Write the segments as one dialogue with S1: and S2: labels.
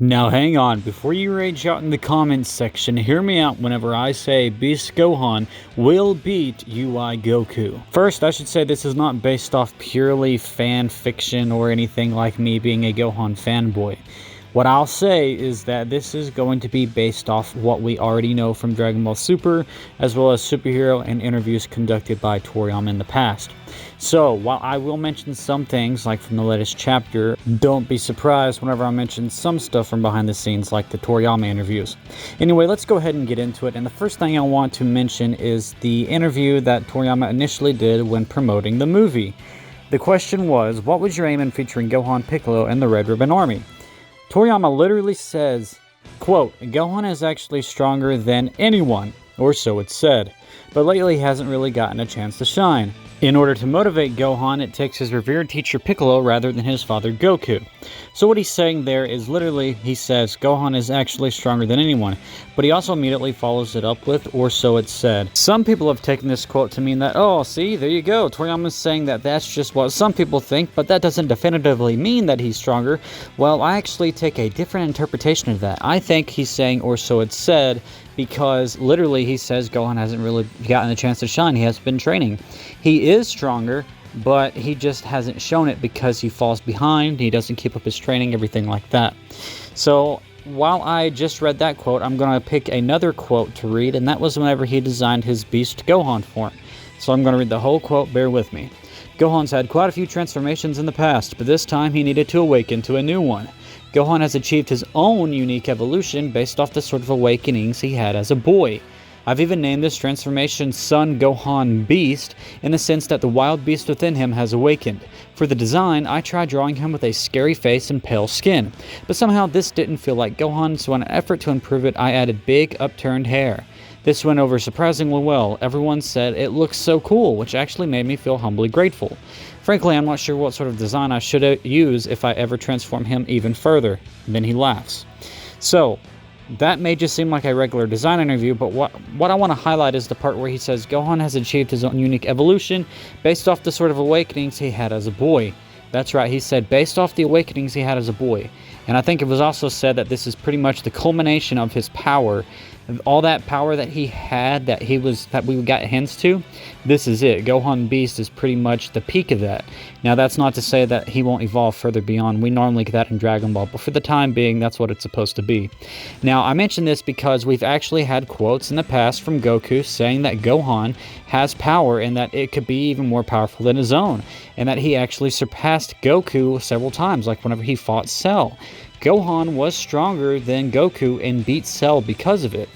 S1: Now hang on, before you rage out in the comments section, hear me out whenever I say Beast Gohan will beat UI Goku. First, I should say this is not based off purely fan fiction or anything like me being a Gohan fanboy. What I'll say is that this is going to be based off what we already know from Dragon Ball Super, as well as superhero and interviews conducted by Toriyama in the past. So, while I will mention some things, like from the latest chapter, don't be surprised whenever I mention some stuff from behind the scenes, like the Toriyama interviews. Anyway, let's go ahead and get into it, and the first thing I want to mention is the interview that Toriyama initially did when promoting the movie. The question was, what was your aim in featuring Gohan, Piccolo, and the Red Ribbon Army? Toriyama literally says, quote, Gohan is actually stronger than anyone, or so it's said, but lately he hasn't really gotten a chance to shine. In order to motivate Gohan, it takes his revered teacher Piccolo rather than his father Goku. So what he's saying there is literally, he says, Gohan is actually stronger than anyone, but he also immediately follows it up with, or so it's said. Some people have taken this quote to mean that, oh, see, there you go, Toriyama's saying that that's just what some people think, but that doesn't definitively mean that he's stronger. Well, I actually take a different interpretation of that. I think he's saying, or so it's said, because literally he says Gohan hasn't really gotten a chance to shine. He has been training. He is stronger, but he just hasn't shown it because he falls behind, he doesn't keep up his training, everything like that. So while I just read that quote, I'm going to pick another quote to read, and that was whenever he designed his Beast Gohan form. So I'm going to read the whole quote, bear with me. Gohan's had quite a few transformations in the past, but this time he needed to awaken to a new one. Gohan has achieved his own unique evolution based off the sort of awakenings he had as a boy. I've even named this transformation Son Gohan Beast in the sense that the wild beast within him has awakened. For the design, I tried drawing him with a scary face and pale skin, but somehow this didn't feel like Gohan, so in an effort to improve it, I added big upturned hair. This went over surprisingly well. Everyone said it looks so cool, which actually made me feel humbly grateful. Frankly, I'm not sure what sort of design I should use if I ever transform him even further. And then he laughs. So, that may just seem like a regular design interview, but what I want to highlight is the part where he says Gohan has achieved his own unique evolution based off the sort of awakenings he had as a boy. That's right, he said based off the awakenings he had as a boy. And I think it was also said that this is pretty much the culmination of his power. All that power that he had, that we got hints to, this is it. Gohan Beast is pretty much the peak of that. Now, that's not to say that he won't evolve further beyond. We normally get that in Dragon Ball, but for the time being, that's what it's supposed to be. Now, I mention this because we've actually had quotes in the past from Goku saying that Gohan has power and that it could be even more powerful than his own, and that he actually surpassed Goku several times, like whenever he fought Cell. Gohan was stronger than Goku and beat Cell because of it.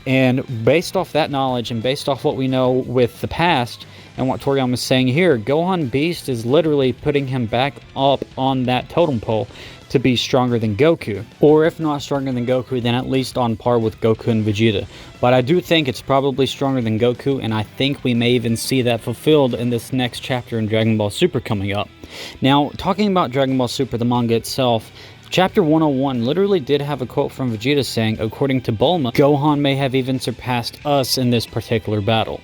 S1: And based off that knowledge and based off what we know with the past and what Toriyama is saying here, Gohan Beast is literally putting him back up on that totem pole to be stronger than Goku. Or if not stronger than Goku, then at least on par with Goku and Vegeta. But I do think it's probably stronger than Goku, and I think we may even see that fulfilled in this next chapter in Dragon Ball Super coming up. Now, talking about Dragon Ball Super, the manga itself, Chapter 101 literally did have a quote from Vegeta saying, according to Bulma, Gohan may have even surpassed us in this particular battle.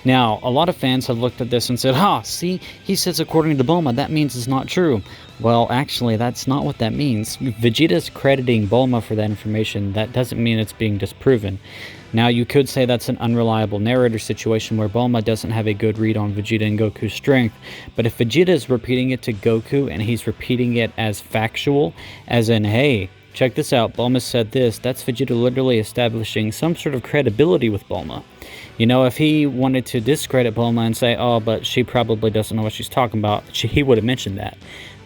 S1: Now, a lot of fans have looked at this and said, see, he says according to Bulma, that means it's not true. Well, actually, that's not what that means. Vegeta's crediting Bulma for that information. That doesn't mean it's being disproven. Now, you could say that's an unreliable narrator situation where Bulma doesn't have a good read on Vegeta and Goku's strength, but if Vegeta is repeating it to Goku and he's repeating it as factual, as in, hey, check this out, Bulma said this, that's Vegeta literally establishing some sort of credibility with Bulma. You know, if he wanted to discredit Bulma and say, oh, but she probably doesn't know what she's talking about, he would have mentioned that.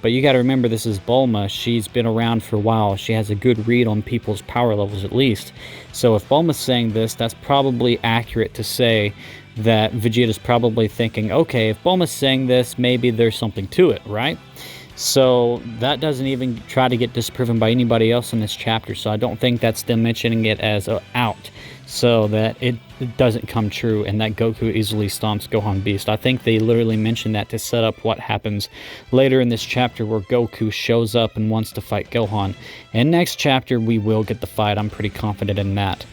S1: But you got to remember, this is Bulma. She's been around for a while. She has a good read on people's power levels at least. So if Bulma's saying this, that's probably accurate to say that Vegeta's probably thinking, okay, if Bulma's saying this, maybe there's something to it, right? So that doesn't even try to get disproven by anybody else in this chapter. So I don't think that's them mentioning it as out, so that it doesn't come true and that Goku easily stomps Gohan Beast. I think they literally mentioned that to set up what happens later in this chapter where Goku shows up and wants to fight Gohan. And next chapter we will get the fight. I'm pretty confident in that.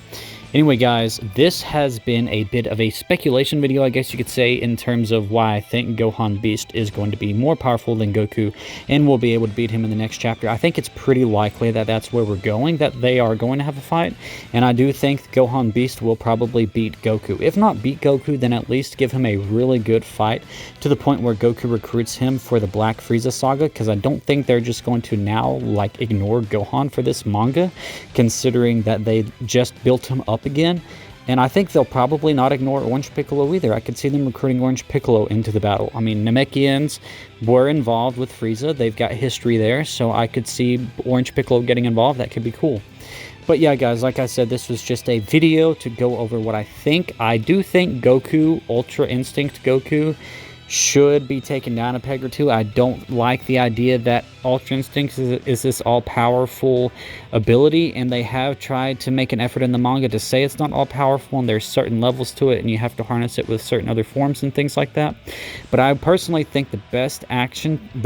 S1: Anyway, guys, this has been a bit of a speculation video, I guess you could say, in terms of why I think Gohan Beast is going to be more powerful than Goku and will be able to beat him in the next chapter. I think it's pretty likely that that's where we're going, that they are going to have a fight, and I do think Gohan Beast will probably beat Goku. If not beat Goku, then at least give him a really good fight to the point where Goku recruits him for the Black Frieza saga, because I don't think they're just going to now, like, ignore Gohan for this manga, considering that they just built him up again. And I think they'll probably not ignore Orange Piccolo either. I could see them recruiting Orange Piccolo into the battle. I mean, Namekians were involved with Frieza. They've got history there, so I could see Orange Piccolo getting involved. That could be cool. But yeah, guys, like I said, this was just a video to go over what I think. I do think Goku, Ultra Instinct Goku, should be taken down a peg or two. I don't like the idea that Ultra Instinct is this all-powerful ability, and they have tried to make an effort in the manga to say it's not all-powerful, and there's certain levels to it, and you have to harness it with certain other forms and things like that. But I personally think the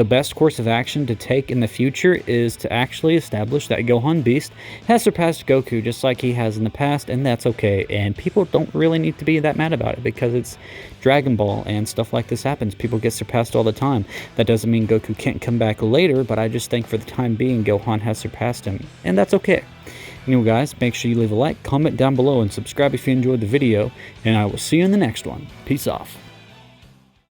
S1: best course of action to take in the future is to actually establish that Gohan Beast has surpassed Goku just like he has in the past, and that's okay. And people don't really need to be that mad about it, because it's Dragon Ball and stuff like this happens. People get surpassed all the time. That doesn't mean Goku can't come back later, but I just think for the time being, Gohan has surpassed him, and that's okay. Anyway, guys, make sure you leave a like, comment down below, and subscribe if you enjoyed the video, and I will see you in the next one. Peace off.